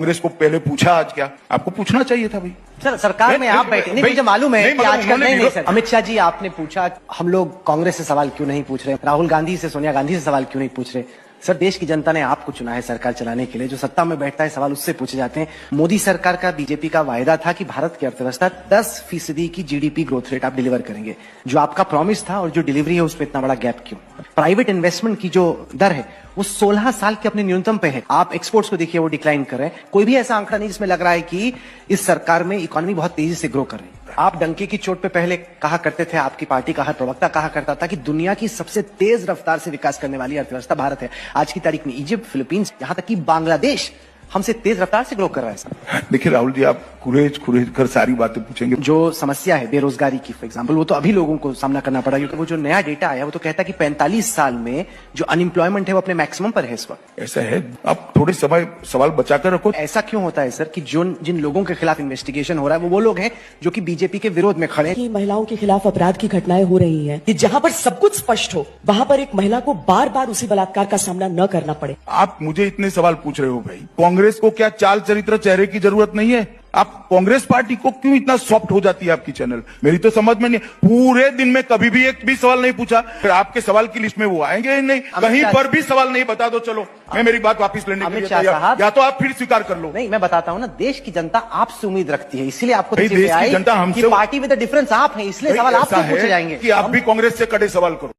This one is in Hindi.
कांग्रेस को पहले पूछा, आज क्या आपको पूछना चाहिए था भाई? सर सरकार में आप बैठे नहीं, मुझे मालूम है कि आजकल नहीं सर। अमित शाह जी आपने पूछा हम लोग कांग्रेस से सवाल क्यों नहीं पूछ रहे, राहुल गांधी से, सोनिया गांधी से सवाल क्यों नहीं पूछ रहे? सर देश की जनता ने आपको चुना है सरकार चलाने के लिए, जो सत्ता में बैठता है सवाल उससे पूछे जाते हैं। मोदी सरकार का, बीजेपी का वायदा था कि भारत की अर्थव्यवस्था 10% की जीडीपी ग्रोथ रेट आप डिलीवर करेंगे। जो आपका प्रॉमिस था और जो डिलीवरी है उसमें इतना बड़ा गैप क्यों? प्राइवेट इन्वेस्टमेंट की जो दर है वो 16 साल के अपने न्यूनतम पे है। आप एक्सपोर्ट्स को देखिए वो डिक्लाइन कर रहे हैं। कोई भी ऐसा आंकड़ा नहीं जिसमें लग रहा है कि इस सरकार में इकोनॉमी बहुत तेजी से ग्रो कर रही है। आप डंके की चोट पे पहले कहा करते थे, आपकी पार्टी का हर प्रवक्ता कहा करता था कि दुनिया की सबसे तेज रफ्तार से विकास करने वाली अर्थव्यवस्था भारत है। आज की तारीख में इजिप्ट, फिलीपींस, यहां तक कि बांग्लादेश हमसे तेज रफ्तार से ग्रो कर रहा है सर। देखिए राहुल जी, आप कुरेज कर सारी बातें पूछेंगे। जो समस्या है बेरोजगारी की फॉर एग्जांपल, वो तो अभी लोगों को सामना करना पड़ा, क्योंकि वो जो नया डेटा आया वो तो कहता है कि 45 साल में जो अनएम्प्लॉयमेंट है वो अपने मैक्सिमम पर है इस वक्त। ऐसा है, आप थोड़े सवाल बचाकर रखो। ऐसा क्यों होता है सर कि जिन लोगों के खिलाफ इन्वेस्टिगेशन हो रहा है वो लोग हैं जो कि बीजेपी के विरोध में खड़े हैं? महिलाओं के खिलाफ अपराध की घटनाएं हो रही हैं कि जहां पर सब कुछ स्पष्ट हो वहां पर एक महिला को बार बार उसी बलात्कार का सामना न करना पड़े। आप मुझे इतने सवाल पूछ रहे हो भाई, कांग्रेस को क्या चाल चरित्र चेहरे की जरूरत नहीं है? आप कांग्रेस पार्टी को क्यों इतना सॉफ्ट हो जाती है आपकी चैनल? मेरी तो समझ में नहीं। पूरे दिन में कभी भी एक भी सवाल नहीं पूछा, फिर आपके सवाल की लिस्ट में वो आएंगे ही नहीं। कहीं पर भी सवाल नहीं, बता दो, चलो मैं मेरी बात वापस लेने के लिए तैयार, या तो आप फिर स्वीकार कर लो। नहीं, मैं बताता हूँ ना, देश की जनता आपसे उम्मीद रखती है, इसलिए आपको देश की जनता हमसे, पार्टी विद द डिफरेंस आप हैं, इसलिए सवाल आपसे पूछे जाएंगे कि आप भी कांग्रेस से कड़े सवाल करो।